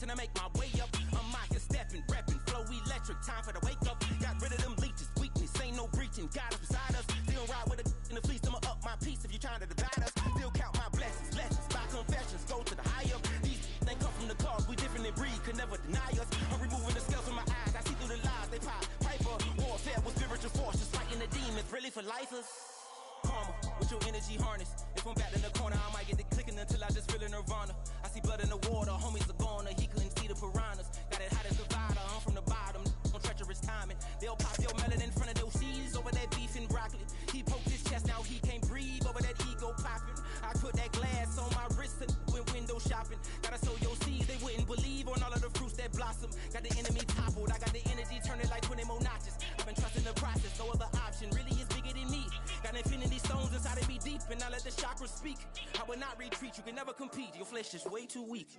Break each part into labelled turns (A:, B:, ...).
A: skin till I make my way up. I'm out here stepping, repping, flow electric, time for the wake up. Got rid of them leeches, weakness, ain't no breaching, God is beside us. Still ride with a in the fleece, I'ma up my piece if you trying to divide us. Still count my blessings, lessons, by confessions, go to the higher. These they come from the cause, we different in breed, could never deny us. I'm removing the scales from my eyes, I see through the lies, they pop piper. Warfare with spiritual forces, fighting the demons, really for lifers. Karma, with your energy harness. If I'm back in the corner, I might get the clicking until I just feel a nirvana. I see blood in the water, homies are gone, he couldn't see the piranhas. Got it hot as divider, I'm from the bottom, on treacherous timing. They'll pop your melon in front of those seeds over that beef and broccoli. He poked his chest, now he can't breathe over that ego popping. I put that glass on my wrist and went window shopping. Gotta sow your seeds, they wouldn't believe on all of the fruits that blossom. Got the enemy toppled, I got the energy turning like 20 more notches. I've been trusting the process, no other option really is bigger than me. Got infinity stones inside of me deep, and I let the chakras speak. I will not retreat, you can never compete, your flesh is way too weak.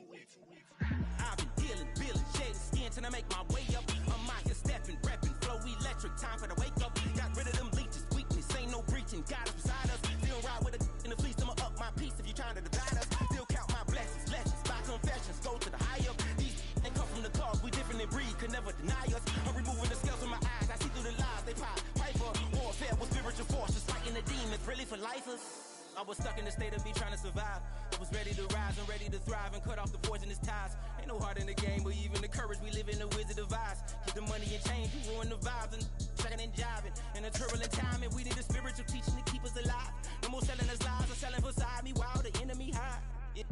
A: I've been dealing, feeling, shading skin till I make my way up. I'm out here stepping, repping, flow electric, time for the wake up. Got rid of them leeches, weakness, ain't no breaching, God is beside us. Still ride with a in the fleece, I'ma up my piece if you trying to divide us. Still count my blessings, lessons, by confessions, go to the higher. These they come from the cause, we different in breed, could never deny us. I'm removing the scales from my eyes, I see through the lies, they pop piper. Warfare with spiritual forces, fighting the demons, really for lifers. I was stuck in the state of me trying to survive. I was ready to rise and ready to thrive and cut off the poisonous ties. Ain't no heart in the game, but even the courage we live in the Wizard of Oz. Get the money and change, we ruin the vibes and checking and jiving. In a turbulent time, and we need a spiritual teaching to keep us alive. No more selling us lies or selling beside me while the enemy hide.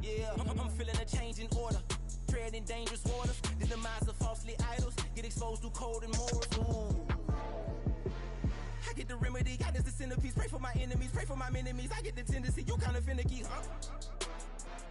A: Yeah, I'm feeling a change in order. Treading dangerous waters. The demise of falsely idols. Get exposed through cold and morals. Ooh. I get the remedy, God is the centerpiece. Pray for my enemies, pray for my enemies. I get the tendency, you kinda finicky, huh?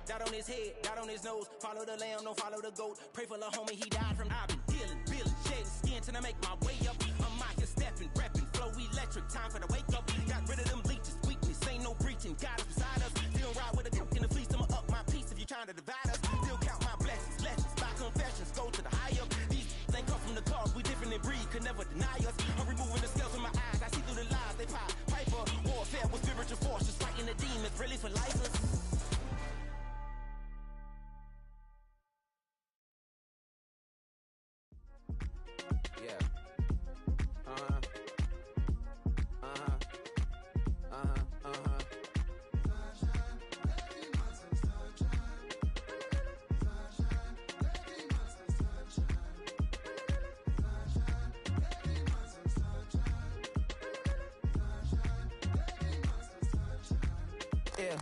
A: Dot on his head, dot on his nose. Follow the lamb, don't follow the goat. Pray for the homie, he died from. I've been dealing, feeling, shedding skin till I make my way up. I'm out here stepping, repping, flow electric, time for the wake up. Got rid of them leeches, weakness, ain't no breaching, God is beside us. Still ride with a cook in the fleece, I'ma up my piece if you trying to divide us. Still count my blessings, lessons, by confessions, go to the higher. These they come from the cause, we different in breed, could never deny us. I'm removing the scales from my eyes, I see through the lies, they pop piper. Warfare with spiritual forces, fighting the demons, really for lifers.
B: Yeah.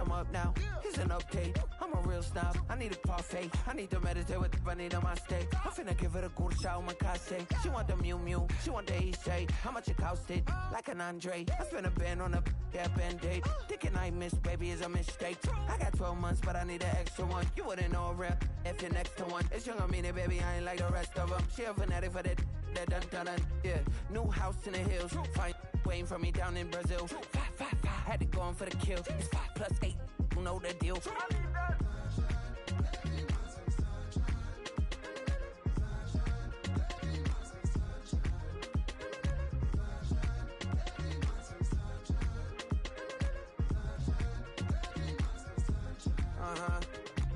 B: I'm up now, here's an update. I'm a real snob, I need a parfait. I need to meditate with the bunny on my stay. I'm finna give her a good shot on my casse. She want the Mew Mew, she want the EJ. How much it costed? Like an Andre. I spent a band on a band-aid. Thinking I miss, baby, is a mistake. I got 12 months, but I need an extra one. You wouldn't know a rep if you're next to one. It's young, I mean it, baby, I ain't like the rest of them. She a fanatic for that dun. Yeah, new house in the hills. Fine, waiting for me down in Brazil. Five, had to go on for the kill. It's 5 plus 8, you know the deal.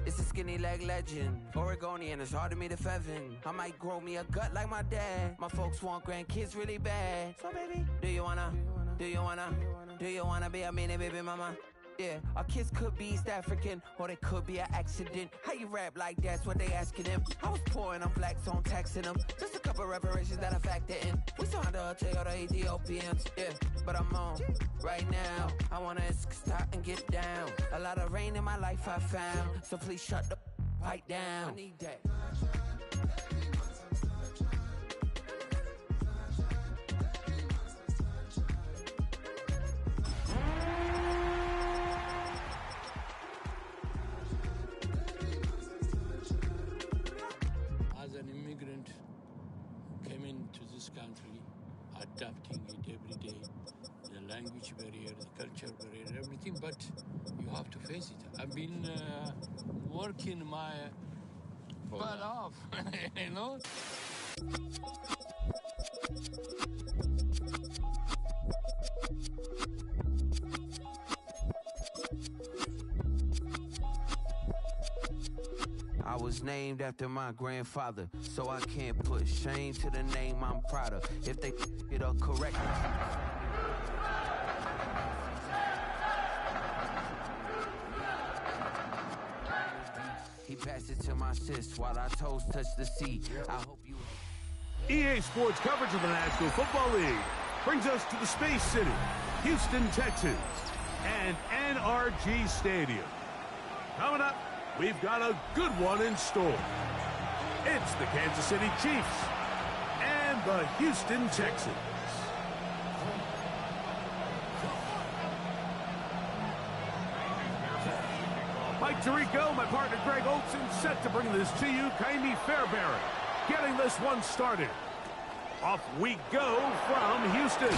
B: It's a skinny leg legend, Oregonian, it's hard to meet a Fevin. I might grow me a gut like my dad. My folks want grandkids really bad. So baby, do you wanna be a mini baby mama? Yeah, our kids could be East African, or they could be an accident. How you rap like that's what they asking him. I was poor and I'm black, so I'm taxing them. Just a couple reparations that I factor in. We saw the take all the Ethiopians, yeah, but I'm on right now. I wanna stop and get down. A lot of rain in my life I found, so please shut the pipe down. I need that.
C: As an immigrant, came into this country, adapting it every day, the language barrier, the culture barrier, everything, but you have to face it. I've been working my butt off, you know?
B: I was was named after my grandfather, so I can't put shame to the name I'm proud of. If they it up correctly. He passed it to my sis while our toes touch the sea. I hope you...
D: EA Sports coverage of the National Football League brings us to the Space City, Houston, Texas, and NRG Stadium. Coming up, we've got a good one in store. It's the Kansas City Chiefs and the Houston Texans. Mike Tirico, my partner Greg Olson, set to bring this to you. Kaimi Fairbairn getting this one started. Off we go from Houston.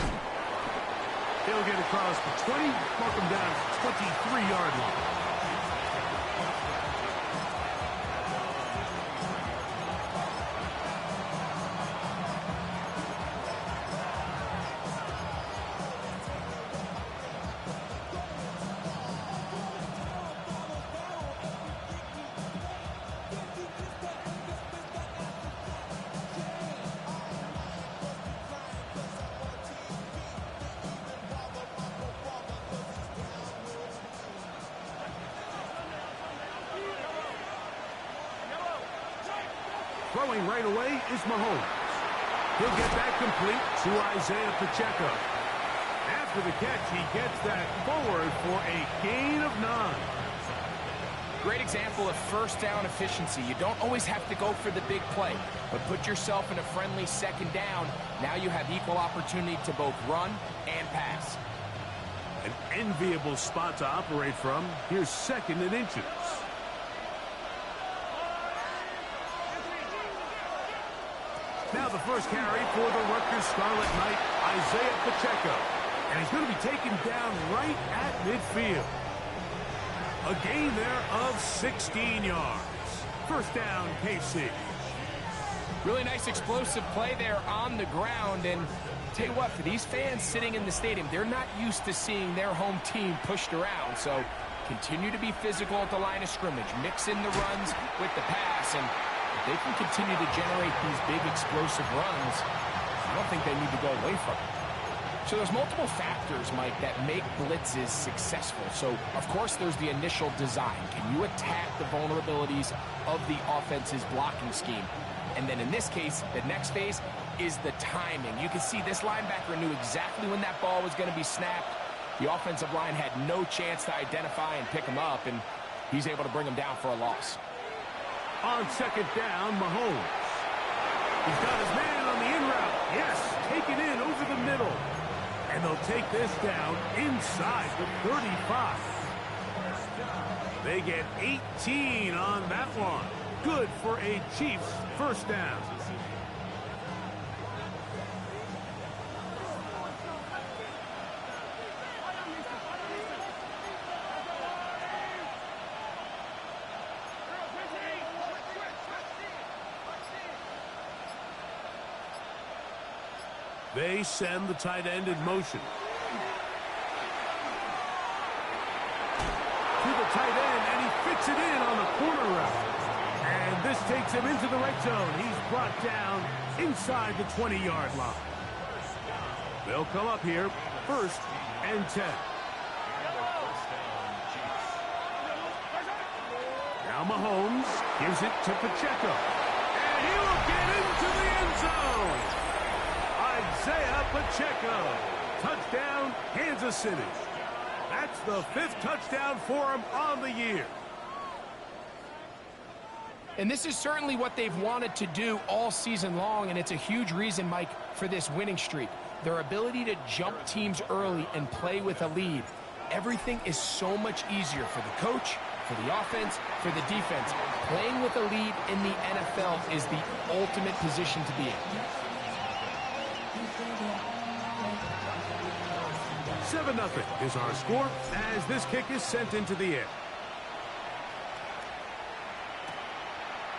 D: He'll get across the 20, mark him down at the 23-yard line. Throwing right away is Mahomes. He'll get that complete to Isaiah Pacheco. After the catch, he gets that forward for a gain of 9.
E: Great example of first down efficiency. You don't always have to go for the big play, but put yourself in a friendly second down. Now you have equal opportunity to both run and pass.
D: An enviable spot to operate from. Here's 2nd and inches. Now the first carry for the Rutgers Scarlet Knight, Isaiah Pacheco. And he's going to be taken down right at midfield. A gain there of 16 yards. First down, KC.
E: Really nice explosive play there on the ground. And tell you what, for these fans sitting in the stadium, they're not used to seeing their home team pushed around. So continue to be physical at the line of scrimmage. Mix in the runs with the pass. And if they can continue to generate these big explosive runs, I don't think they need to go away from it. So there's multiple factors, Mike, that make blitzes successful. So, of course, there's the initial design. Can you attack the vulnerabilities of the offense's blocking scheme? And then in this case, the next phase is the timing. You can see this linebacker knew exactly when that ball was going to be snapped. The offensive line had no chance to identify and pick him up, and he's able to bring him down for a loss.
D: On second down, Mahomes. He's got his man on the in route. Yes, take it in over the middle. And they'll take this down inside the 35. They get 18 on that one. Good for a Chiefs first down. They send the tight end in motion. To the tight end, and he fits it in on the corner route. And this takes him into the red zone. He's brought down inside the 20-yard line. They'll come up here, 1st and 10. Now Mahomes gives it to Pacheco. And he will get into the end zone. Isaiah Pacheco. Touchdown, Kansas City. That's the 5th touchdown for him on the year.
E: And this is certainly what they've wanted to do all season long, and it's a huge reason, Mike, for this winning streak. Their ability to jump teams early and play with a lead. Everything is so much easier for the coach, for the offense, for the defense. Playing with a lead in the NFL is the ultimate position to be in.
D: 7-0 is our score as this kick is sent into the air.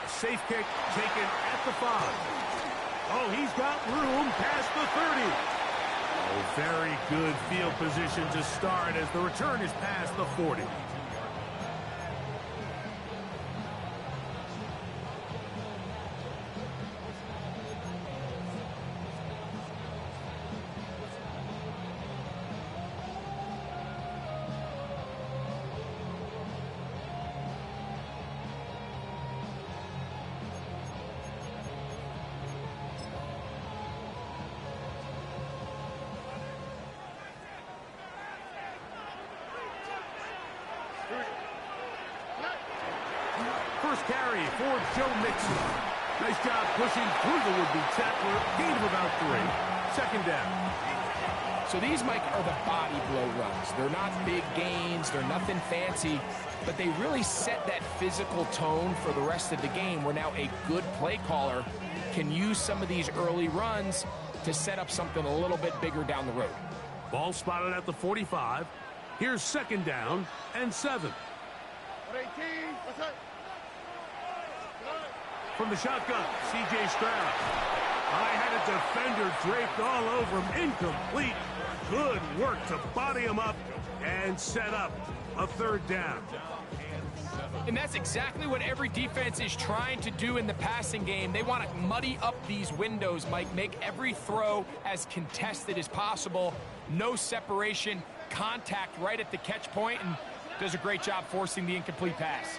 D: A safe kick taken at the 5. Oh, he's got room past the 30. Oh, very good field position to start as the return is past the 40. carry for Joe Mixon. Nice job pushing through the would-be tackler. Gain of about 3. Second down.
E: So these, Mike, are the body blow runs. They're not big gains. They're nothing fancy. But they really set that physical tone for the rest of the game, where now a good play caller can use some of these early runs to set up something a little bit bigger down the road.
D: Ball spotted at the 45. Here's second down and 7. From the shotgun, C.J. Stroud. I had a defender draped all over him. Incomplete. Good work to body him up and set up a third down.
E: And that's exactly what every defense is trying to do in the passing game. They want to muddy up these windows, Mike, make every throw as contested as possible. No separation, contact right at the catch point, and does a great job forcing the incomplete pass.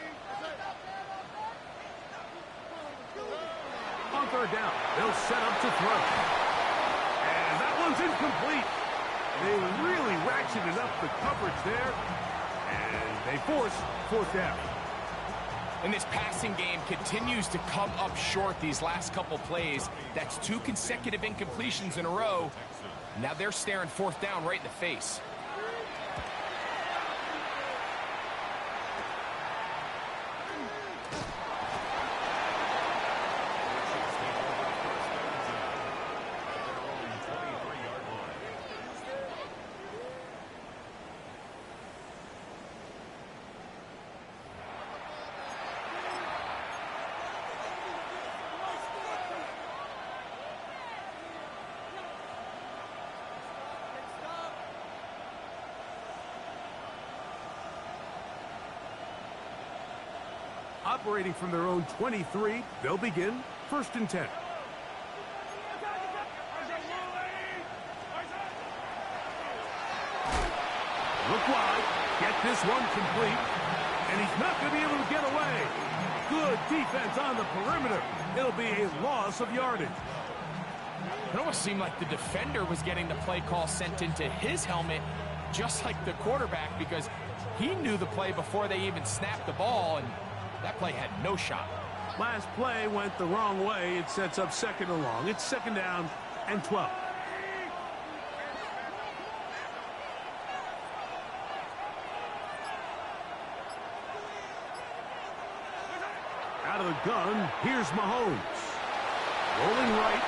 D: On third down, they'll set up to throw. And that one's incomplete. They really ratcheted up the coverage there, and they force fourth down.
E: And this passing game continues to come up short these last couple plays. That's 2 consecutive incompletions in a row. Now they're staring fourth down right in the face.
D: Operating from their own 23, they'll begin first and 10. Look wide, get this one complete, and he's not going to be able to get away. Good defense on the perimeter. It'll be a loss of yardage.
E: It almost seemed like the defender was getting the play call sent into his helmet, just like the quarterback, because he knew the play before they even snapped the ball, and that play had no shot.
D: Last play went the wrong way. It sets up second and long. It's second down and 12. Out of the gun, here's Mahomes. Rolling right.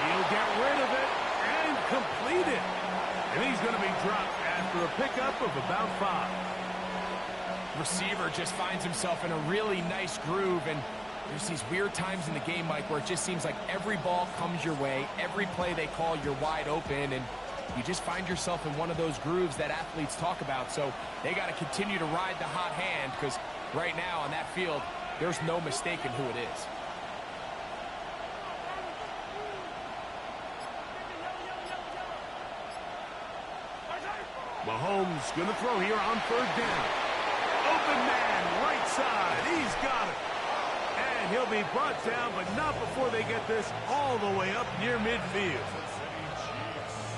D: He'll get rid of it and complete it. And he's going to be dropped after a pickup of about 5.
E: Receiver just finds himself in a really nice groove, and there's these weird times in the game, Mike, where it just seems like every ball comes your way, every play they call, you're wide open, and you just find yourself in one of those grooves that athletes talk about. So they got to continue to ride the hot hand, because right now on that field, there's no mistaking who it is.
D: Mahomes going to throw here on third down. Open man, right side. He's got it. And he'll be brought down, but not before they get this all the way up near midfield.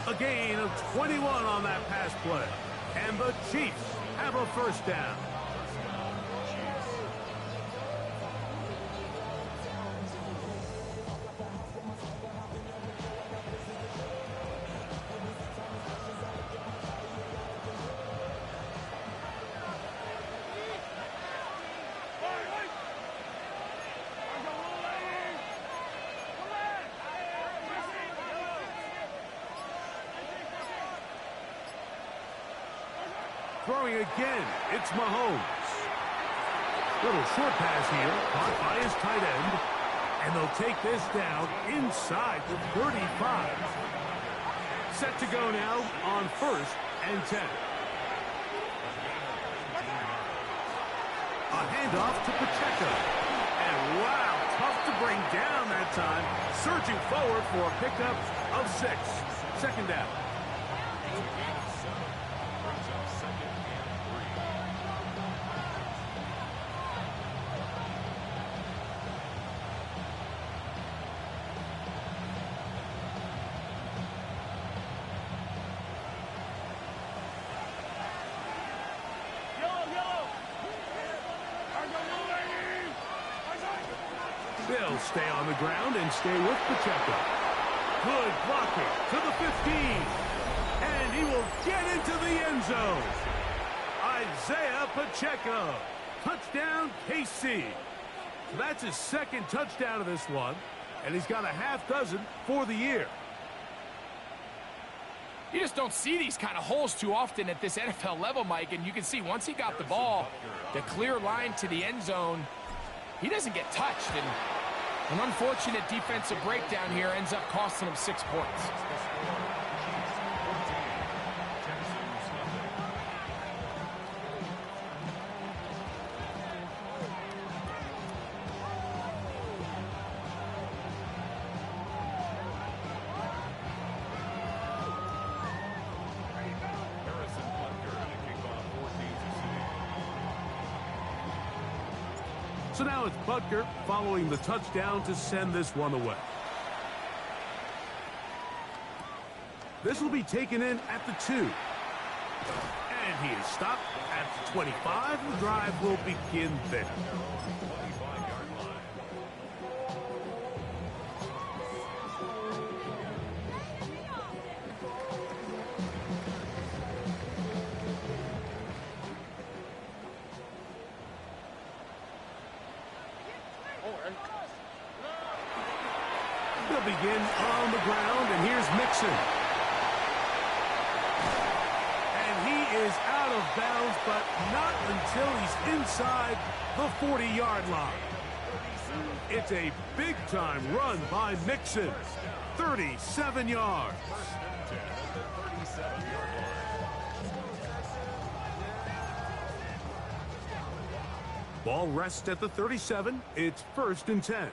D: A gain of 21 on that pass play. And the Chiefs have a first down. Throwing again, it's Mahomes. Little short pass here, caught by his tight end. And they'll take this down inside the 35. Set to go now on first and 10. A handoff to Pacheco. And wow, tough to bring down that time. Surging forward for a pickup of 6. Second down. They'll stay on the ground and stay with Pacheco. Good blocking to the 15. And he will get into the end zone. Isaiah Pacheco. Touchdown, KC. So that's his second touchdown of this one. And he's got a half dozen for the year.
E: You just don't see these kind of holes too often at this NFL level, Mike. And you can see once he got the ball, the clear line to the end zone, he doesn't get touched. And an unfortunate defensive breakdown here ends up costing him 6 points.
D: So now it's Butker following the touchdown to send this one away. This will be taken in at the 2. And he is stopped at the 25. The drive will begin there. They'll begin on the ground, and here's Mixon. And he is out of bounds, but not until he's inside the 40-yard line. It's a big-time run by Mixon. 37 yards. Ball rests at the 37. It's 1st and 10.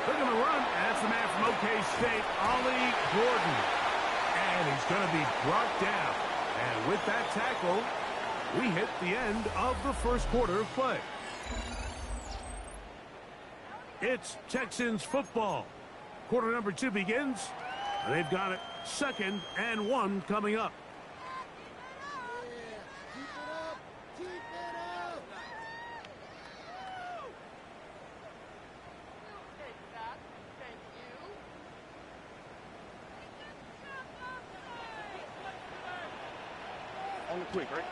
D: They're going to run. That's the man from OK State, Ollie Gordon. And he's going to be brought down. And with that tackle, we hit the end of the first quarter of play. It's Texans football. Quarter number 2 begins. They've got it 2nd and 1 coming up.
F: Quick, right?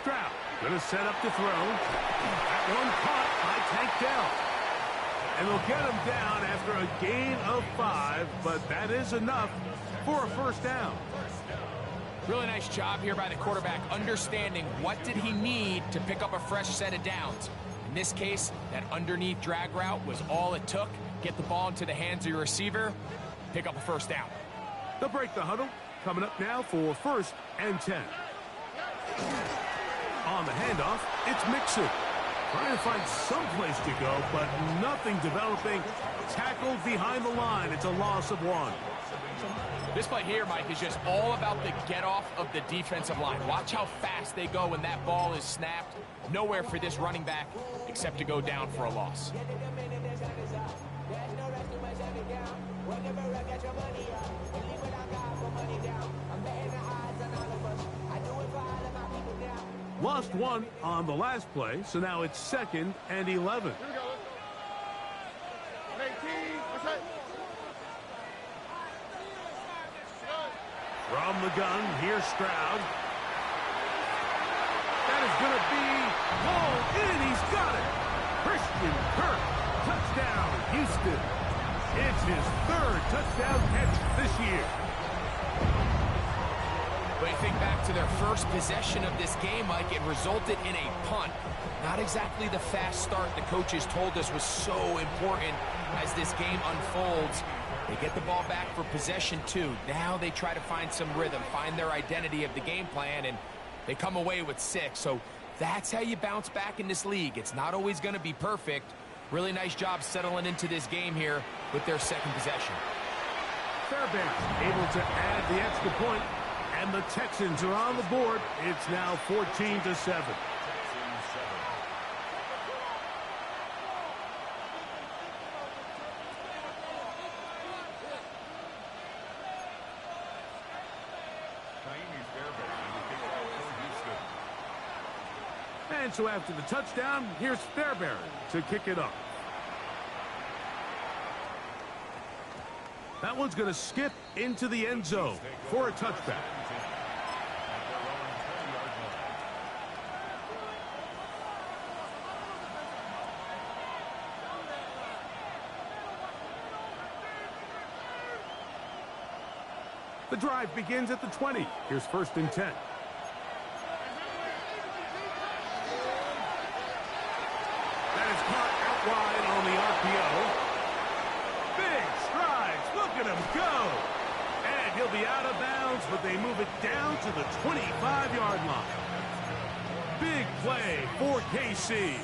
D: Stroud going to set up to throw. That one caught by Tank Dell. And they'll get him down after a gain of 5, but that is enough for a 1st down.
E: Really nice job here by the quarterback, understanding what did he need to pick up a fresh set of downs. In this case, that underneath drag route was all it took. Get the ball into the hands of your receiver, pick up a 1st down.
D: They'll break the huddle. Coming up now for 1st and 10. On the handoff, it's Mixon. Trying to find some place to go, but nothing developing. Tackled behind the line. It's a loss of 1.
E: This play here, Mike, is just all about the get-off of the defensive line. Watch how fast they go when that ball is snapped. Nowhere for this running back except to go down for a loss.
D: Lost 1 on the last play, so now it's 2nd and 11. From the gun, here's Stroud. That is going to be hauled in. He's got it. Christian Kirk, touchdown, Houston. It's his 3rd touchdown catch this year.
E: But you think back to their first possession of this game, Mike, it resulted in a punt. Not exactly the fast start the coaches told us was so important as this game unfolds. They get the ball back for possession 2. Now they try to find some rhythm, find their identity of the game plan, and they come away with 6. So that's how you bounce back in this league. It's not always going to be perfect. Really nice job settling into this game here with their 2nd possession.
D: Fairbanks able to add the extra point. And the Texans are on the board. It's now 14-7. And so after the touchdown, here's Fairbairn to kick it up. That one's going to skip into the end zone for a touchback. The drive begins at the 20. Here's 1st and 10. That is caught out wide on the RPO. Big strides. Look at him go. And he'll be out of bounds, but they move it down to the 25-yard line. Big play for KC.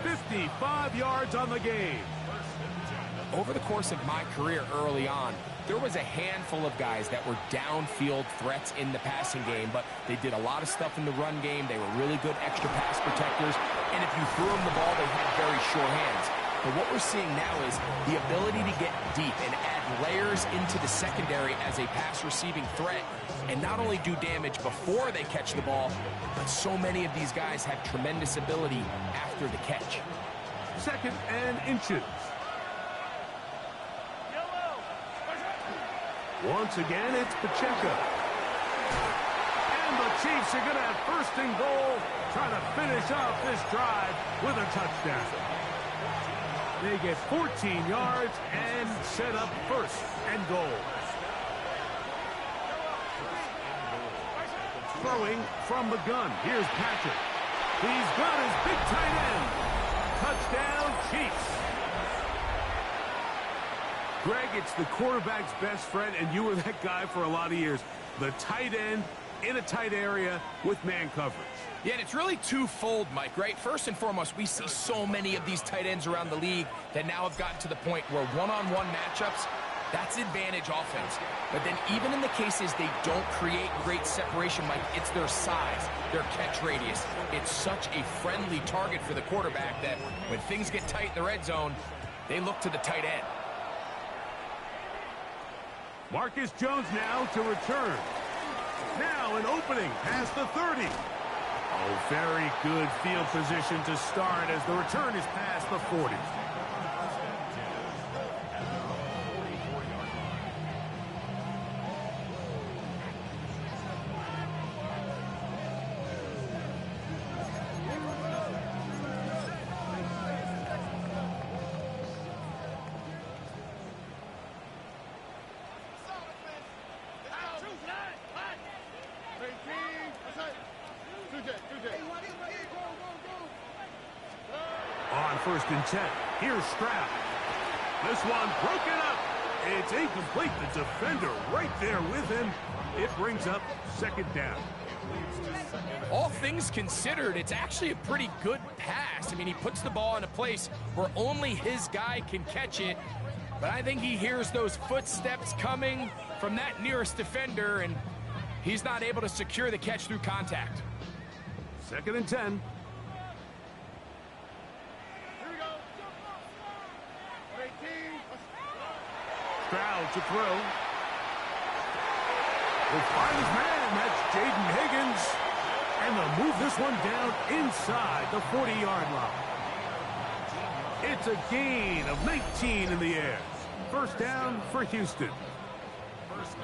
D: 55 yards on the game.
E: Over the course of my career early on, there was a handful of guys that were downfield threats in the passing game, but they did a lot of stuff in the run game. They were really good extra pass protectors, and if you threw them the ball, they had very sure hands. But what we're seeing now is the ability to get deep and add layers into the secondary as a pass-receiving threat, and not only do damage before they catch the ball, but so many of these guys have tremendous ability after the catch.
D: 2nd and inches. Once again, it's Pacheco. And the Chiefs are going to have 1st and goal, trying to finish off this drive with a touchdown. They get 14 yards and set up 1st and goal. Throwing from the gun. Here's Patrick. He's got his big tight end. Touchdown, Chiefs. Greg, it's the quarterback's best friend, and you were that guy for a lot of years. The tight end in a tight area with man coverage.
E: Yeah, and it's really twofold, Mike, right? First and foremost, we see so many of these tight ends around the league that now have gotten to the point where one-on-one matchups, that's advantage offense. But then even in the cases they don't create great separation, Mike, it's their size, their catch radius. It's such a friendly target for the quarterback that when things get tight in the red zone, they look to the tight end.
D: Marcus Jones now to return. Now an opening past the 30. Oh, very good field position to start as the return is past the 40. On 1st and 10, here's Stroud. This one broken up. It's incomplete. The defender right there with him. It brings up 2nd down.
E: All things considered, it's actually a pretty good pass. I mean, he puts the ball in a place where only his guy can catch it. But I think he hears those footsteps coming from that nearest defender, and he's not able to secure the catch through contact.
D: 2nd and 10. Stroud to throw. Will find his man. That's Jaden Higgins. And they'll move this one down inside the 40-yard line. It's a gain of 19 in the air. 1st down for Houston.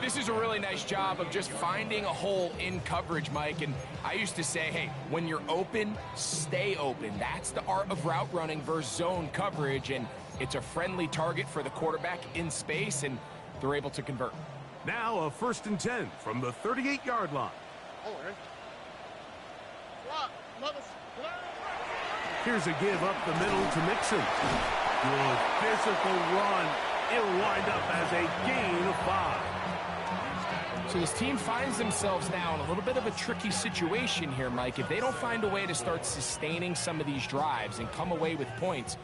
E: This is a really nice job of just finding a hole in coverage, Mike. And I used to say, hey, when you're open, stay open. That's the art of route running versus zone coverage. And it's a friendly target for the quarterback in space, and they're able to convert.
D: Now a 1st and 10 from the 38-yard line. Here's a give up the middle to Mixon. Good physical run. It'll wind up as a gain of 5.
E: So this team finds themselves now in a little bit of a tricky situation here, Mike. If they don't find a way to start sustaining some of these drives and come away with points,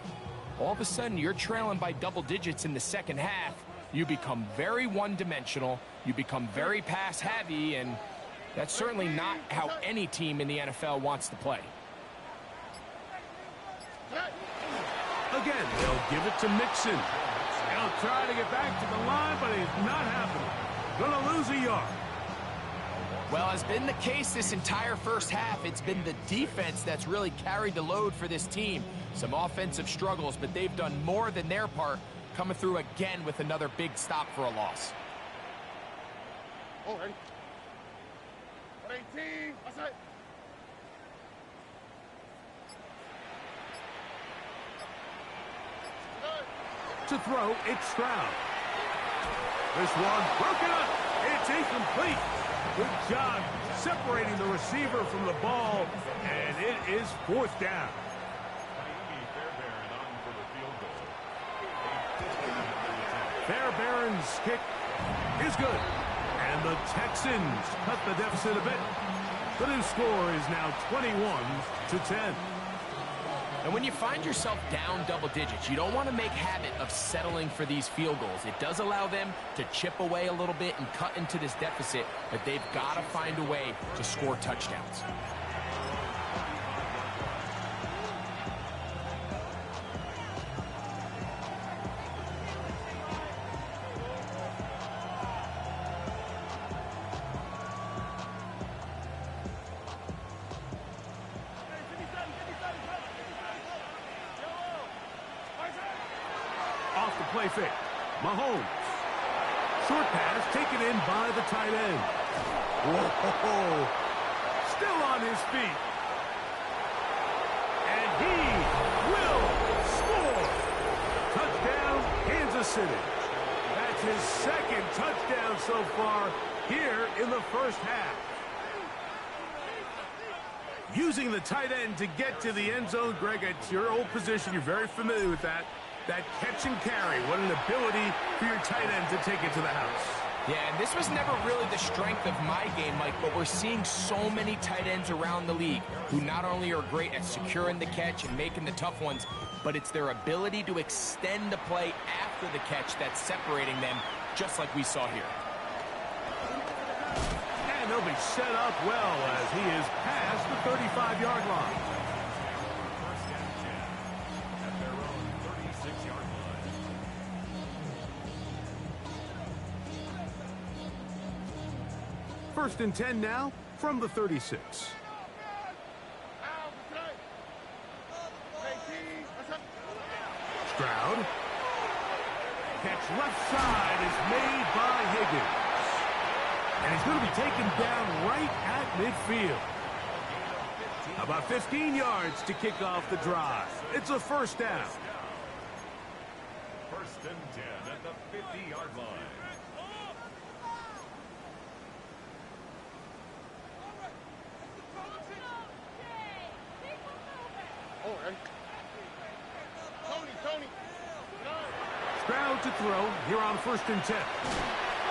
E: all of a sudden you're trailing by double digits in the 2nd half. You become very one-dimensional. You become very pass-heavy, and that's certainly not how any team in the NFL wants to play.
D: Again, they'll give it to Mixon. He'll try to get back to the line, but it's not happening. Gonna lose a yard.
E: Well, has been the case this entire first half. It's been the defense that's really carried the load for this team. Some offensive struggles, but they've done more than their part, coming through again with another big stop for a loss.
F: Oh, ready? 18, what's that?
D: To throw, it's Stroud. This one broken up. It's incomplete. Good job separating the receiver from the ball, and it is 4th down. Fairbairn's kick is good. And the Texans cut the deficit a bit. The new score is now 21-10.
E: And when you find yourself down double digits, you don't want to make habit of settling for these field goals. It does allow them to chip away a little bit and cut into this deficit, but they've got to find a way to score touchdowns.
D: Off the play fake. Mahomes. Short pass taken in by the tight end. Whoa. Still on his feet. And he will score. Touchdown, Kansas City. That's his 2nd touchdown so far here in the first half. Using the tight end to get to the end zone, Greg, it's your old position. You're very familiar with that. That catch and carry, what an ability for your tight end to take it to the house.
E: Yeah, and this was never really the strength of my game, Mike, but we're seeing so many tight ends around the league who not only are great at securing the catch and making the tough ones, but it's their ability to extend the play after the catch that's separating them, just like we saw here.
D: And he'll be set up well as he is past the 35-yard line. First and 10 now from the 36. Stroud. Catch left side is made by Higgins. And he's going to be taken down right at midfield. About 15 yards to kick off the drive. It's a first down.
G: First and 10 at the 50-yard line.
D: Stroud to throw here on 1st and 10.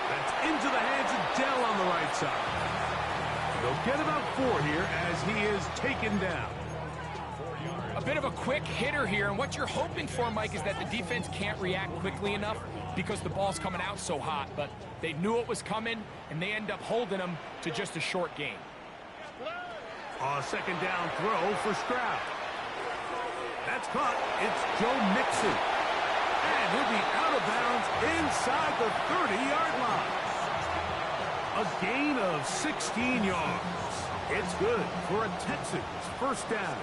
D: That's into the hands of Dell on the right side. They'll get about 4 here as he is taken down.
E: A bit of a quick hitter here, and what you're hoping for, Mike, is that the defense can't react quickly enough because the ball's coming out so hot, but they knew it was coming, and they end up holding them to just a short gain.
D: A 2nd down throw for Stroud. That's caught. It's Joe Mixon. And he'll be out of bounds inside the 30-yard line. A gain of 16 yards. It's good for a Texans first down.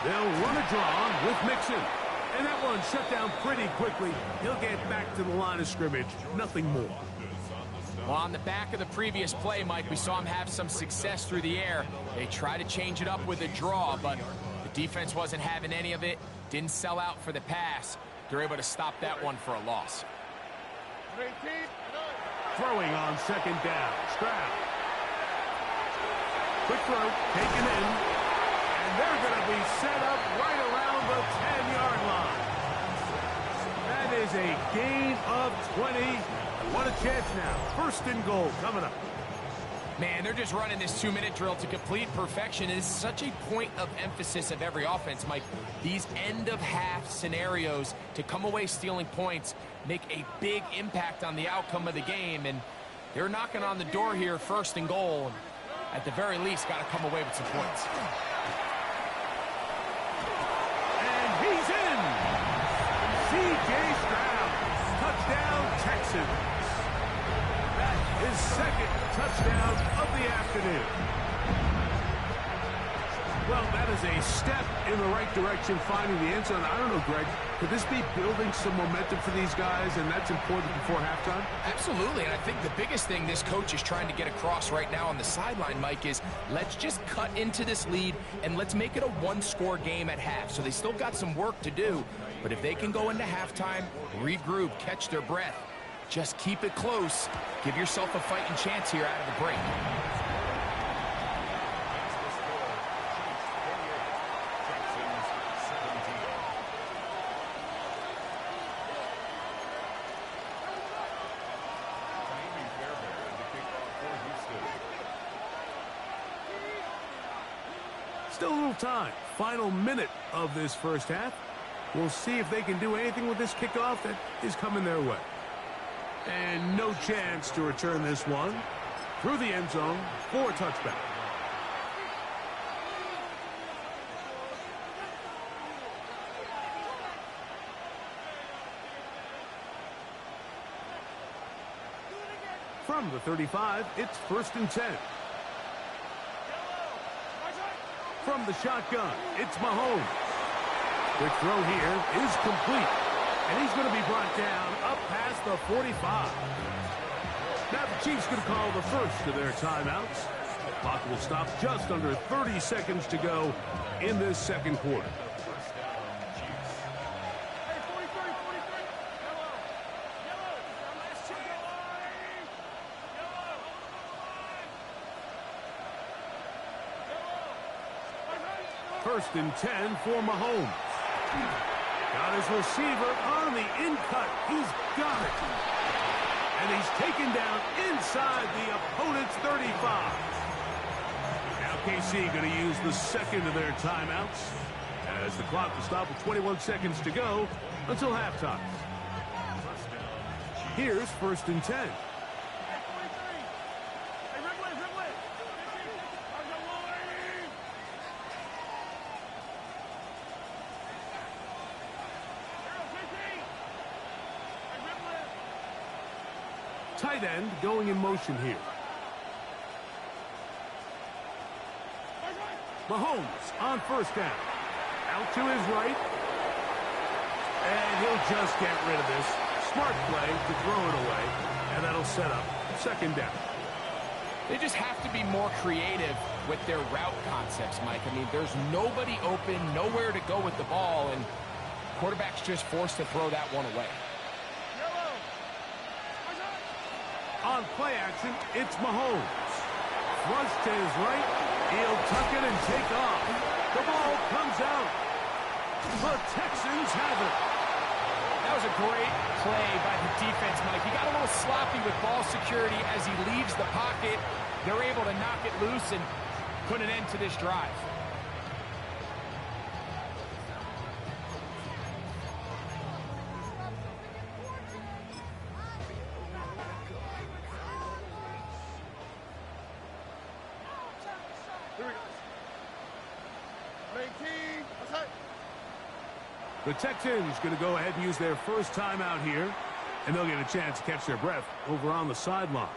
D: They'll run a draw with Mixon. And that one shut down pretty quickly. He'll get back to the line of scrimmage. Nothing more.
E: Well, on the back of the previous play, Mike, we saw him have some success through the air. They tried to change it up with a draw, but the defense wasn't having any of it. Didn't sell out for the pass. They're able to stop that one for a loss.
D: Throwing on 2nd down. Stroud. Quick throw, taken in. And they're going to be set up right around the 10-yard line. That is a gain of 20. What a chance now. 1st and goal coming up.
E: Man, they're just running this 2-minute drill to complete perfection. It is such a point of emphasis of every offense, Mike. These end-of-half scenarios to come away stealing points make a big impact on the outcome of the game, and they're knocking on the door here, 1st and goal. At the very least, got to come away with some points.
D: C.J. Stroud. Touchdown, Texans. That is second touchdown of the afternoon. Well, that is a step in the right direction, finding the end zone. I don't know, Greg, could this be building some momentum for these guys, and that's important before halftime?
E: Absolutely, and I think the biggest thing this coach is trying to get across right now on the sideline, Mike, is let's just cut into this lead, and let's make it a one-score game at half. So they still got some work to do, but if they can go into halftime, regroup, catch their breath, just keep it close, give yourself a fighting chance here out of the break.
D: Still a little time. Final minute of this first half. We'll see if they can do anything with this kickoff that is coming their way. And no chance to return this one through the end zone for a touchback. From the 35, it's 1st and 10. From the shotgun, it's Mahomes. Quick throw here is complete. And he's going to be brought down up past the 45. Now the Chiefs going to call the first of their timeouts. The clock will stop just under 30 seconds to go in this second quarter. First and 10 for Mahomes. Got his receiver on the in-cut. He's got it. And he's taken down inside the opponent's 35. Now KC going to use the second of their timeouts as the clock will stop with 21 seconds to go until halftime. Here's 1st and 10. Tight end going in motion here. Mahomes on 1st down. Out to his right. And he'll just get rid of this. Smart play to throw it away. And that'll set up 2nd down.
E: They just have to be more creative with their route concepts, Mike. I mean, there's nobody open, nowhere to go with the ball, and quarterback's just forced to throw that one away.
D: On play action, it's Mahomes. Flush to his right. He'll tuck it and take off. The ball comes out. The Texans have it.
E: That was a great play by the defense, Mike. He got a little sloppy with ball security as he leaves the pocket. They're able to knock it loose and put an end to this drive.
D: The Texans going to go ahead and use their first timeout here, and they'll get a chance to catch their breath over on the sideline.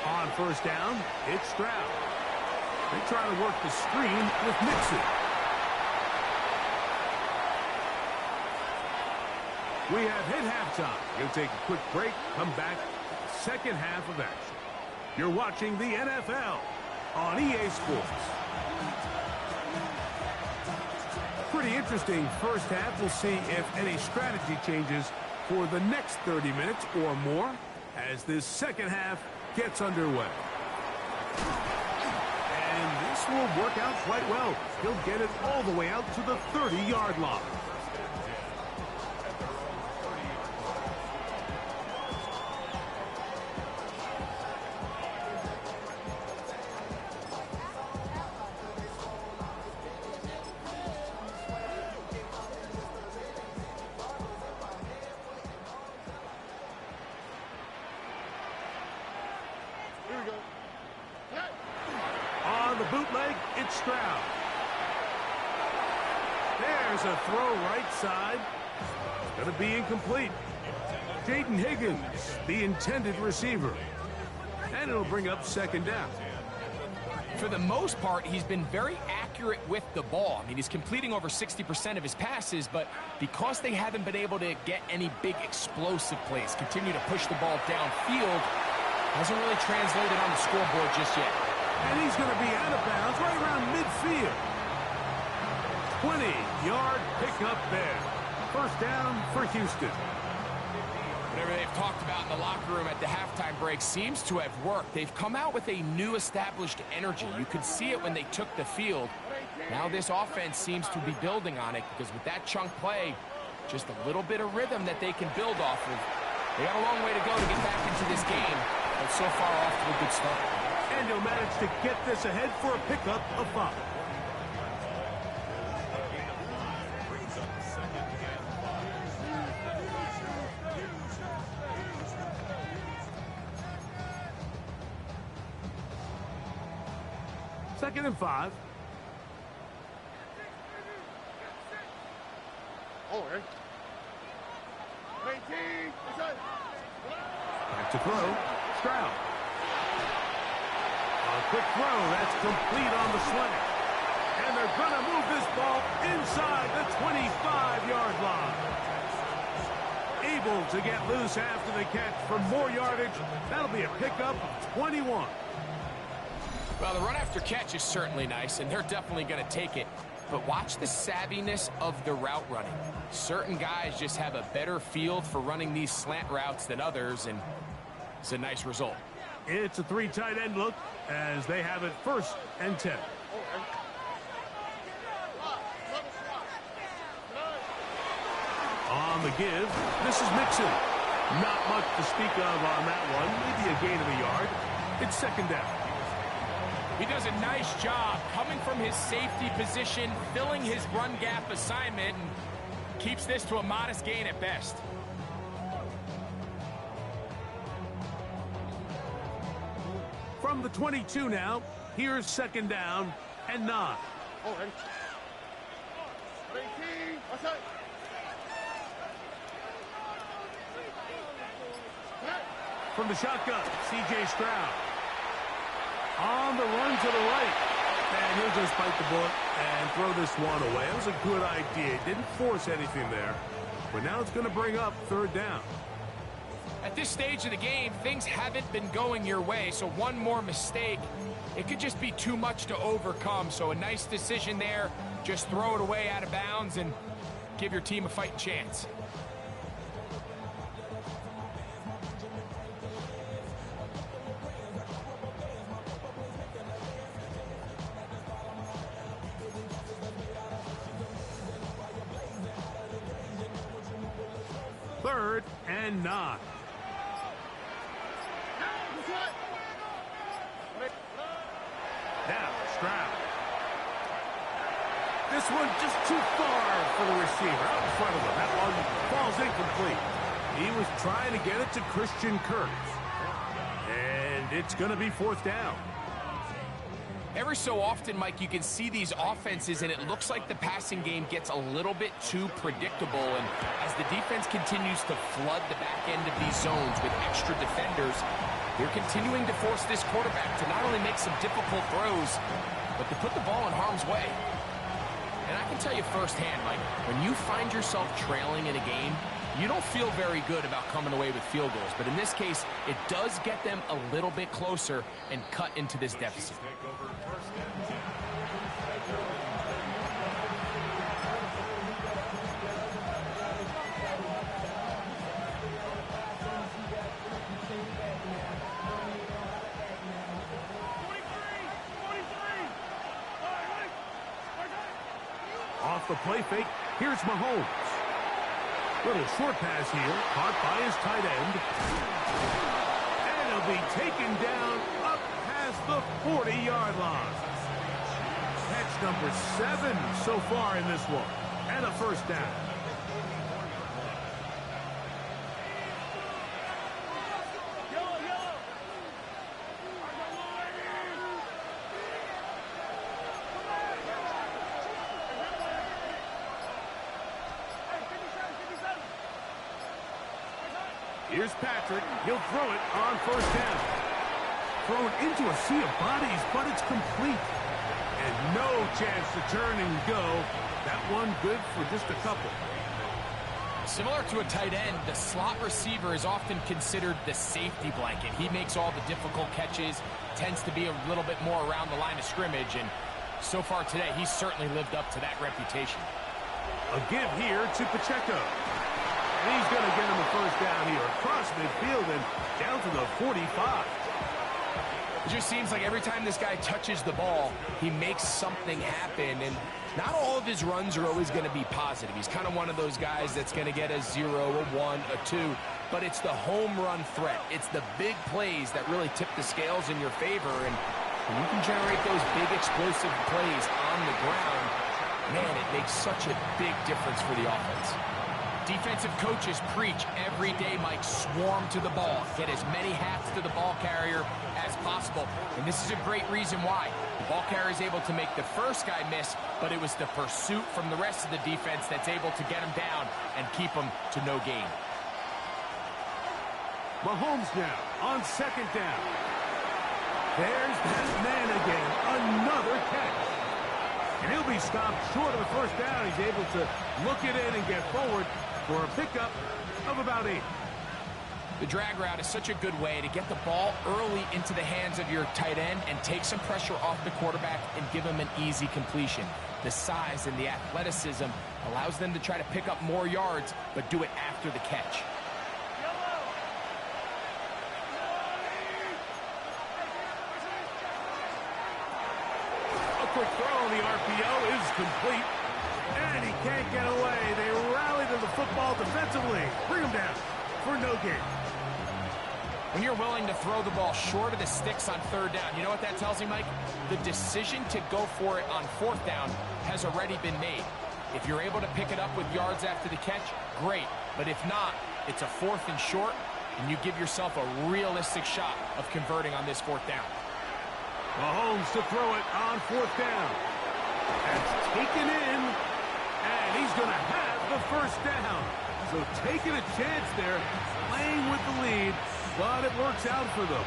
D: On 1st down, it's Stroud. They try to work the screen with Mixon. We have hit halftime. Going to take a quick break, come back, second half of action. You're watching the NFL on EA Sports. Pretty interesting first half. We'll see if any strategy changes for the next 30 minutes or more as this second half gets underway. And this will work out quite well. He'll get it all the way out to the 30-yard line. Stroud. There's a throw right side. It's going to be incomplete. Jaden Higgins, the intended receiver. And it'll bring up second down.
E: For the most part, he's been very accurate with the ball. I mean, he's completing over 60% of his passes, but because they haven't been able to get any big explosive plays, continue to push the ball downfield, hasn't really translated on the scoreboard just yet.
D: And he's going to be out of bounds right around midfield. 20-yard pickup there. First down for Houston.
E: Whatever they've talked about in the locker room at the halftime break seems to have worked. They've come out with a new established energy. You could see it when they took the field. Now this offense seems to be building on it because with that chunk play, just a little bit of rhythm that they can build off of. They got a long way to go to get back into this game, but so far off to a good start.
D: And he'll manage to get this ahead for a pickup of 5. Second and 5.
F: Oh, hey.
D: Back to throw. Stroud. A quick throw. That's complete on the slant. And they're going to move this ball inside the 25-yard line. Able to get loose after the catch for more yardage. That'll be a pickup of 21.
E: Well, the run after catch is certainly nice, and they're definitely going to take it. But watch the savviness of the route running. Certain guys just have a better feel for running these slant routes than others, and it's a nice result.
D: It's a 3 tight end look as they have it first and 10. On the give, this is Mixon. Not much to speak of on that one. Maybe a gain of a yard. It's second down.
E: He does a nice job coming from his safety position, filling his run gap assignment, and keeps this to a modest gain at best.
D: From the 22 now, here's second down and 9. From the shotgun, C.J. Stroud. On the run to the right. And he'll just bite the bullet and throw this one away. It was a good idea. Didn't force anything there. But now it's going to bring up third down.
E: At this stage of the game, things haven't been going your way, so one more mistake, it could just be too much to overcome. So a nice decision there. Just throw it away out of bounds and give your team a fighting chance.
D: Third and 9. Now, Stroud. This one just too far for the receiver. Out in front of him. That one falls incomplete. He was trying to get it to Christian Kirk. And it's going to be fourth down.
E: Every so often, Mike, you can see these offenses, and it looks like the passing game gets a little bit too predictable. And as the defense continues to flood the back end of these zones with extra defenders, they're continuing to force this quarterback to not only make some difficult throws, but to put the ball in harm's way. And I can tell you firsthand, Mike, when you find yourself trailing in a game, you don't feel very good about coming away with field goals. But in this case, it does get them a little bit closer and cut into this deficit.
D: Off the play fake, here's Mahomes. Little short pass here, caught by his tight end. And he'll be taken down up past the 40-yard line. Catch number 7 so far in this one. And a first down. Here's Patrick. He'll throw it on first down. Thrown into a sea of bodies, but it's complete. And no chance to turn and go. That one good for just a couple.
E: Similar to a tight end, the slot receiver is often considered the safety blanket. He makes all the difficult catches, tends to be a little bit more around the line of scrimmage, and so far today, he's certainly lived up to that reputation.
D: A give here to Pacheco. And he's going to get him a first down here across midfield and down to the 45.
E: It just seems like every time this guy touches the ball, he makes something happen, and not all of his runs are always going to be positive. He's kind of one of those guys that's going to get a 0, a 1, a 2, but it's the home run threat. It's the big plays that really tip the scales in your favor, and when you can generate those big explosive plays on the ground, man, it makes such a big difference for the offense. Defensive coaches preach every day, Mike, swarm to the ball. Get as many hats to the ball carrier as possible. And this is a great reason why. The ball carrier is able to make the first guy miss, but it was the pursuit from the rest of the defense that's able to get him down and keep him to no gain.
D: Mahomes now on second down. There's that man again. Another catch. And he'll be stopped short of the first down. He's able to look it in and get forward for a pickup of about 8.
E: The drag route is such a good way to get the ball early into the hands of your tight end and take some pressure off the quarterback and give him an easy completion. The size and the athleticism allows them to try to pick up more yards, but do it after the catch.
D: A quick throw on the RPO is complete. And he can't get away. They rally to the football defensively. Bring him down for no gain.
E: When you're willing to throw the ball short of the sticks on third down, you know what that tells me, Mike? The decision to go for it on fourth down has already been made. If you're able to pick it up with yards after the catch, great. But if not, it's a 4th and short, and you give yourself a realistic shot of converting on this fourth down.
D: Mahomes to throw it on fourth down. That's taken in, and he's going to have the first down. So taking a chance there, playing with the lead, but it works out for them.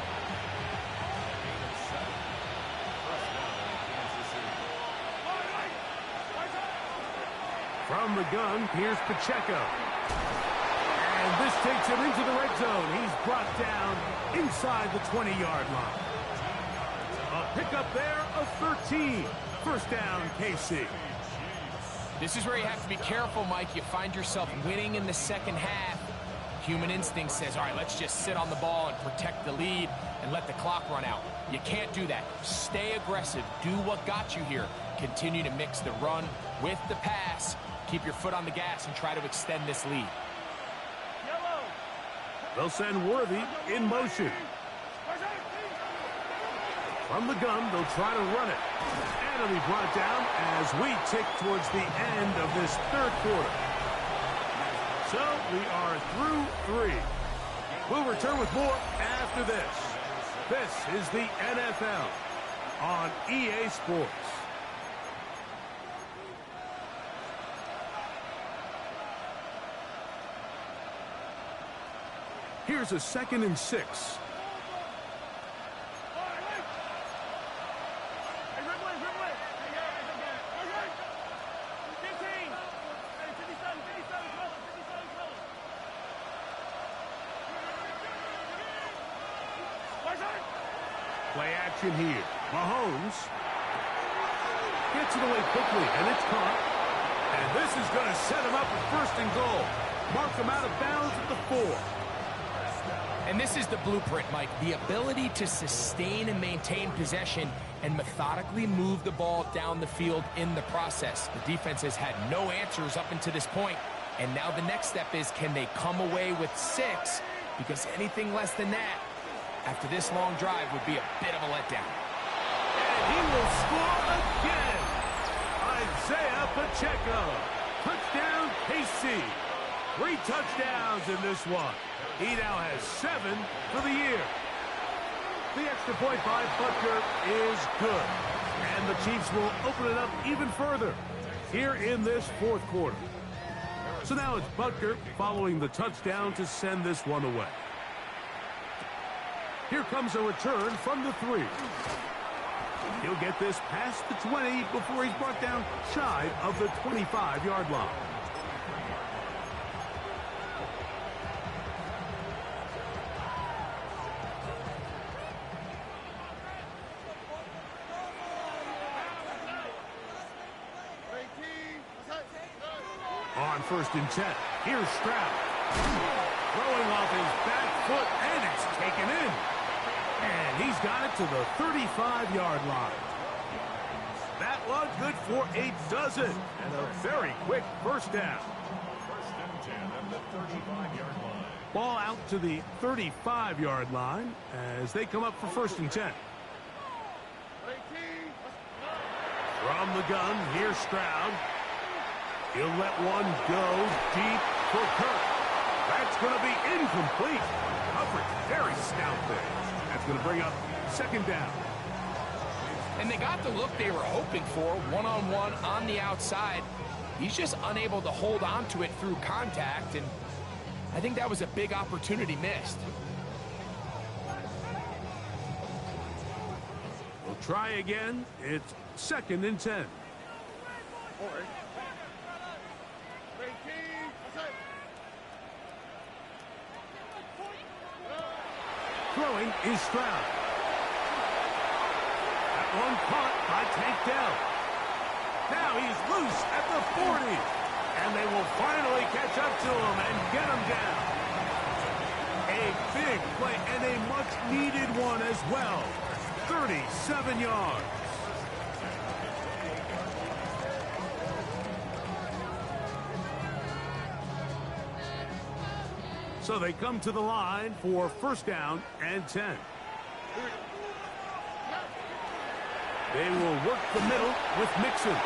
D: From the gun, here's Pacheco. And this takes him into the red zone. He's brought down inside the 20-yard line. A pickup there of 13. First down, KC.
E: This is where you have to be careful, Mike. You find yourself winning in the second half. Human instinct says, all right, let's just sit on the ball and protect the lead and let the clock run out. You can't do that. Stay aggressive. Do what got you here. Continue to mix the run with the pass. Keep your foot on the gas and try to extend this lead.
D: They'll send Worthy in motion. From the gun, they'll try to run it. And it'll be brought down as we tick towards the end of this third quarter. So we are through 3. We'll return with more after this. This is the NFL on EA Sports. Here's a 2nd and 6. Play action here. Mahomes gets it away quickly, and it's caught. And this is going to set him up with 1st and goal. Mark him out of bounds at the 4.
E: And this is the blueprint, Mike. The ability to sustain and maintain possession and methodically move the ball down the field in the process. The defense has had no answers up until this point, and now the next step is, can they come away with 6? Because anything less than that, after this long drive, would be a bit of a letdown.
D: And he will score again. Isaiah Pacheco. Touchdown, KC. 3 touchdowns in this one. He now has 7 for the year. The extra point by Butker is good. And the Chiefs will open it up even further here in this 4th quarter. So now it's Butker following the touchdown to send this one away. Here comes a return from the 3. He'll get this past the 20 before he's brought down shy of the 25-yard line. On 1st and 10, here's Stroud. Throwing off his back foot, and it's taken in. And he's got it to the 35-yard line. That one good for a dozen, and a very quick first down.
G: 1st and 10 at the 35-yard line.
D: Ball out to the 35-yard line as they come up for 1st and 10. From the gun, here's Stroud. He'll let one go deep for Kirk. That's going to be incomplete. Coverage very stout there. That's going to bring up 2nd down.
E: And they got the look they were hoping for, one-on-one on the outside. He's just unable to hold on to it through contact, and I think that was a big opportunity missed.
D: We'll try again. It's 2nd and 10. Throwing is Stroud. That one caught by Tank Dell. Now he's loose at the 40. And they will finally catch up to him and get him down. A big play and a much-needed one as well. 37 yards. So they come to the line for 1st down and 10. They will work the middle with Mixon.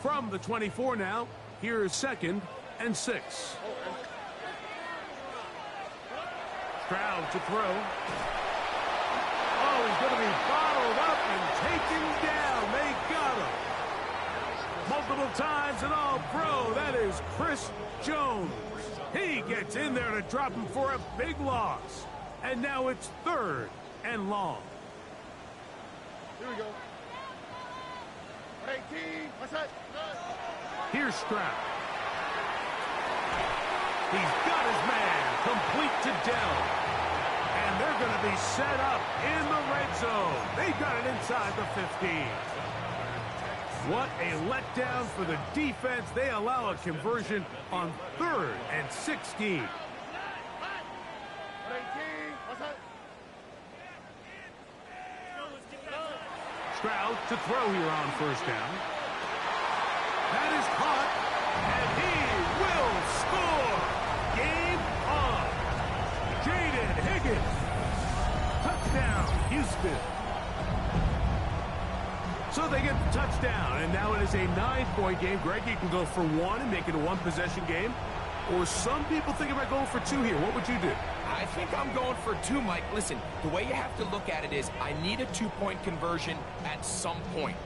D: From the 24 now, here's 2nd and 6. Stroud to throw. Oh, he's going to be bottled up and taken down. They got him. Multiple times and all pro. That is Chris Jones. He gets in there to drop him for a big loss. And now it's 3rd and long.
F: Here we go.
D: Here's Stroud. He's got his man complete to Dell. And they're going to be set up in the red zone. They've got it inside the 15. What a letdown for the defense. They allow a conversion on 3rd and 16. Stroud to throw here on 1st down. That is caught, and he will score. Game on. Jaden Higgins. Touchdown, Houston. So they get the touchdown, and now it is a 9-point game. Greg, you can go for 1 and make it a 1-possession game. Or some people think about going for 2 here. What would you do?
E: I think I'm going for 2, Mike. Listen, the way you have to look at it is I need a 2-point conversion at some point.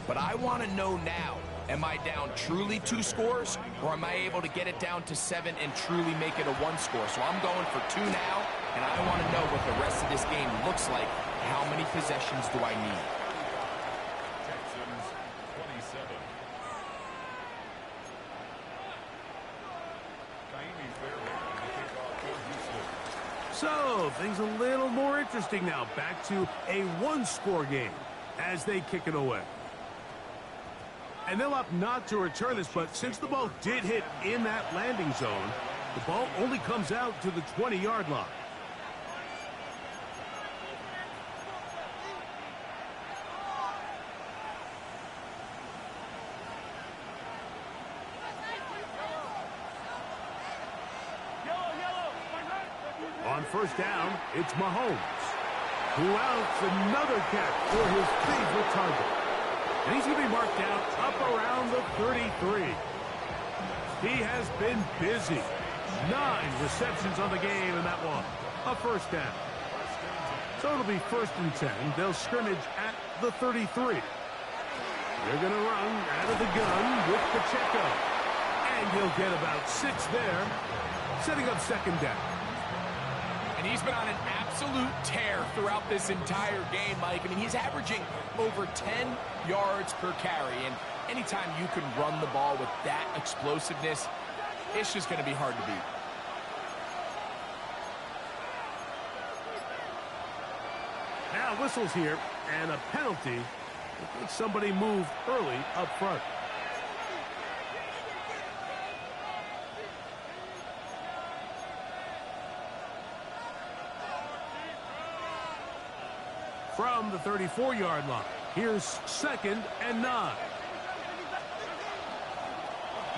E: But I want to know now, am I down truly 2 scores, or am I able to get it down to 7 and truly make it a 1 score? So I'm going for 2 now, and I want to know what the rest of this game looks like. How many possessions do I need?
G: Texans 27.
D: So, things a little more interesting now. Back to a 1-score game as they kick it away. And they'll opt not to return this, but since the ball did hit in that landing zone, the ball only comes out to the 20-yard line. On 1st down, it's Mahomes, who outs another catch for his favorite target. And he's going to be marked down up around the 33. He has been busy. 9 receptions on the game in that one. A first down. So it'll be 1st and 10. They'll scrimmage at the 33. They're going to run out of the gun with Pacheco. And he'll get about 6 there, setting up 2nd down.
E: And he's been on an absolute tear throughout this entire game, Mike. I mean, he's averaging over 10 yards per carry. And anytime you can run the ball with that explosiveness, it's just going to be hard to beat.
D: Now whistles here, and a penalty. Somebody moved early up front. From the 34-yard line, here's 2nd and 9.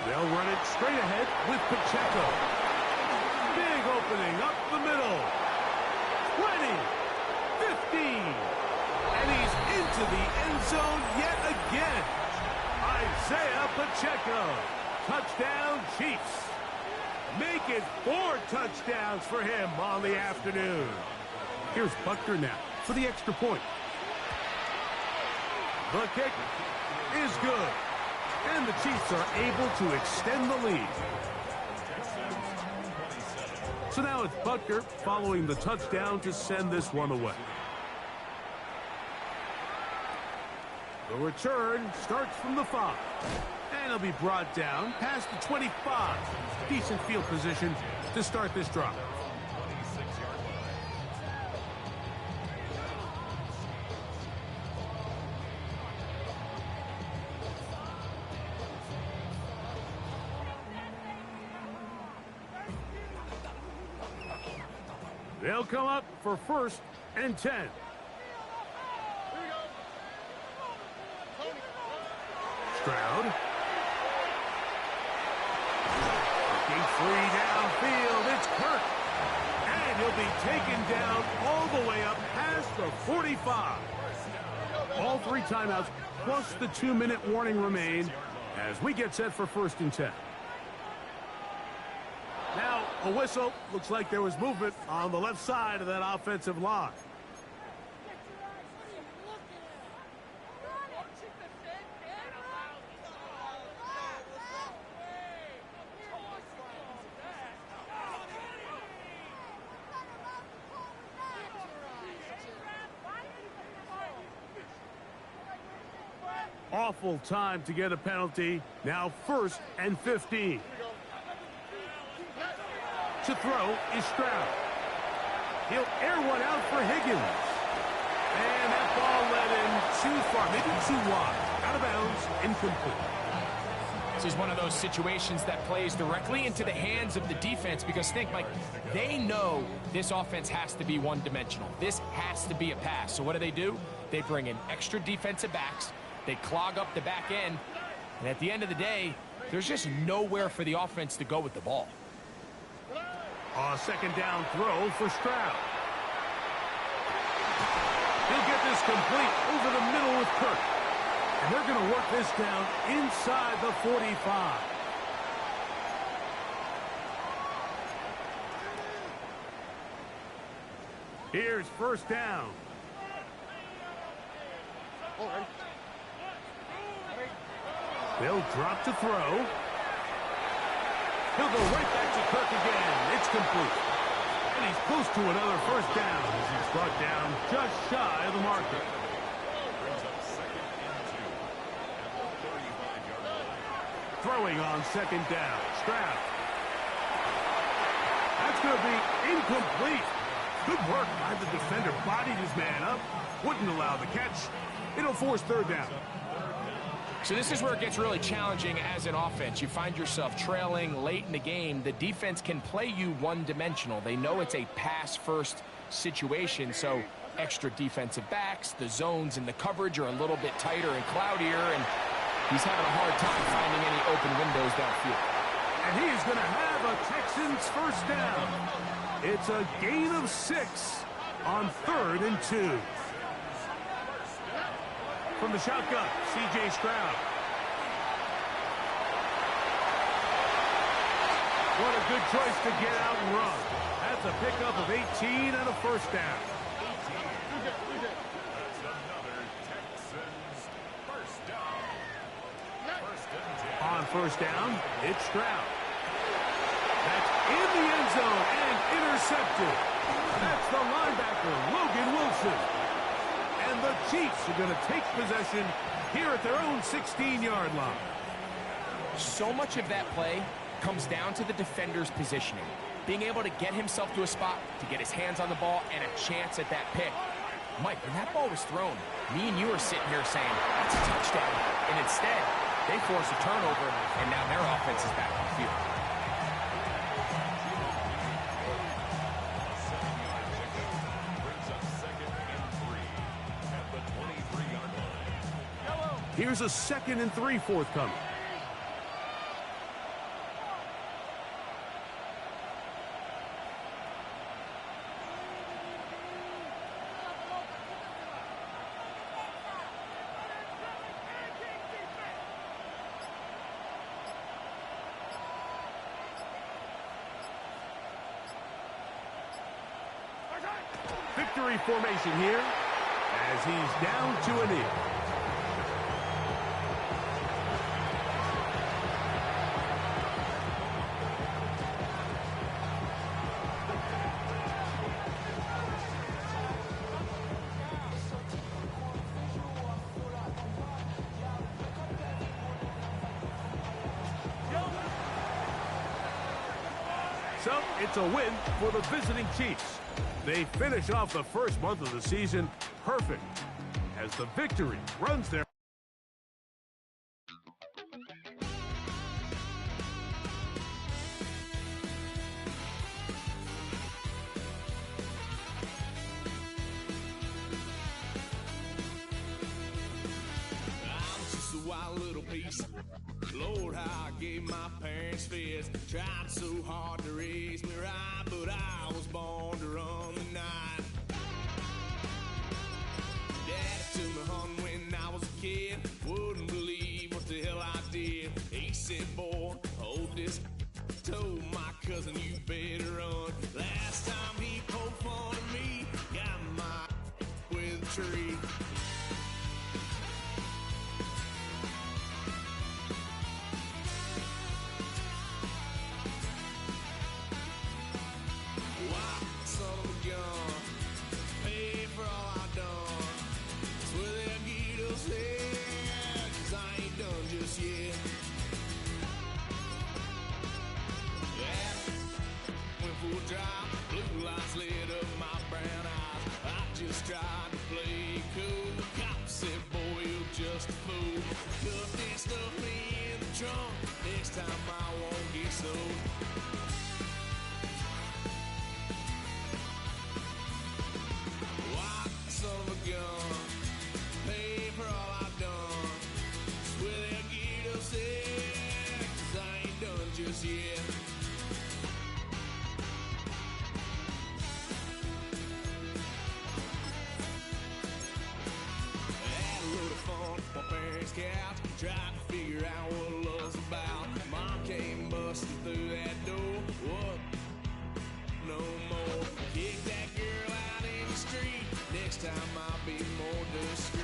D: They'll run it straight ahead with Pacheco. Big opening up the middle. 20, 15. And he's into the end zone yet again. Isaiah Pacheco. Touchdown, Chiefs. Make it 4 touchdowns for him on the afternoon. Here's Butker now for the extra point. The kick is good. And the Chiefs are able to extend the lead. So now it's Butker following the touchdown to send this one away. The return starts from the 5. And he'll be brought down past the 25. Decent field position to start this drive. They'll come up for 1st and 10. Stroud. Looking free downfield. It's Kirk. And he'll be taken down all the way up past the 45. All 3 timeouts plus the 2-minute warning remain as we get set for 1st and 10. Now, a whistle. Looks like there was movement on the left side of that offensive line. Awful time to get a penalty. Now 1st and 15. To throw is Stroud. He'll air one out for Higgins. And that ball led him too far, maybe too wide. Out of bounds, incomplete.
E: This is one of those situations that plays directly into the hands of the defense because think, Mike, they know this offense has to be one-dimensional. This has to be a pass. So what do? They bring in extra defensive backs. They clog up the back end. And at the end of the day, there's just nowhere for the offense to go with the ball.
D: A 2nd down throw for Stroud. He'll get this complete over the middle with Kirk. And they're going to work this down inside the 45. Here's 1st down. They'll drop to throw. He'll go right back to Kirk again. It's complete. And he's close to another 1st down as he's brought down just shy of the marker. Throwing on 2nd down. Stroud. That's going to be incomplete. Good work by the defender. Bodied his man up. Wouldn't allow the catch. It'll force 3rd down.
E: So this is where it gets really challenging as an offense. You find yourself trailing late in the game. The defense can play you one-dimensional. They know it's a pass-first situation, so extra defensive backs, the zones and the coverage are a little bit tighter and cloudier, and he's having a hard time finding any open windows downfield.
D: And he's going to have a Texans 1st down. It's a gain of 6 on 3rd and 2. From the shotgun, C.J. Stroud. What a good choice to get out and run. That's a pickup of 18 and a first down.
G: That's another Texans first down. First and 10.
D: On first down, it's Stroud. That's in the end zone and intercepted. That's the linebacker, Logan Wilson. And the Chiefs are going to take possession here at their own 16-yard line.
E: So much of that play comes down to the defender's positioning. Being able to get himself to a spot, to get his hands on the ball, and a chance at that pick. Mike, when that ball was thrown, me and you were sitting here saying, that's a touchdown. And instead, they force a turnover, and now their offense is back on the field.
G: Brings up second and 3 at the 23-yard line.
D: Here's a 2nd and 3 forthcoming. Victory formation here as he's down to a knee. So it's a win for the visiting Chiefs. They finish off the first month of the season perfect as the victory runs their
A: wild little piece. Lord, how I gave my parents fits. Tried so hard to raise me right, but I was born to run the night. Daddy took me home when I was a kid. Wouldn't believe what the hell I did. He said, boy, hold this. Told my cousin, you better run. Last time he poked fun at me, got my with a tree. Blue lights lit up my brown eyes. I just tried to play cool. Cop said, boy, you're just a fool. Cut this stuff in the trunk. Next time I won't get sold. White son of a gun. Pay for all I've done. Swear they'll get upset, 'cause I ain't done just yet. Couch, tried to figure out what love's about. Mom came busting through that door. What? No more. Kick that girl out in the street. Next time I'll be more discreet.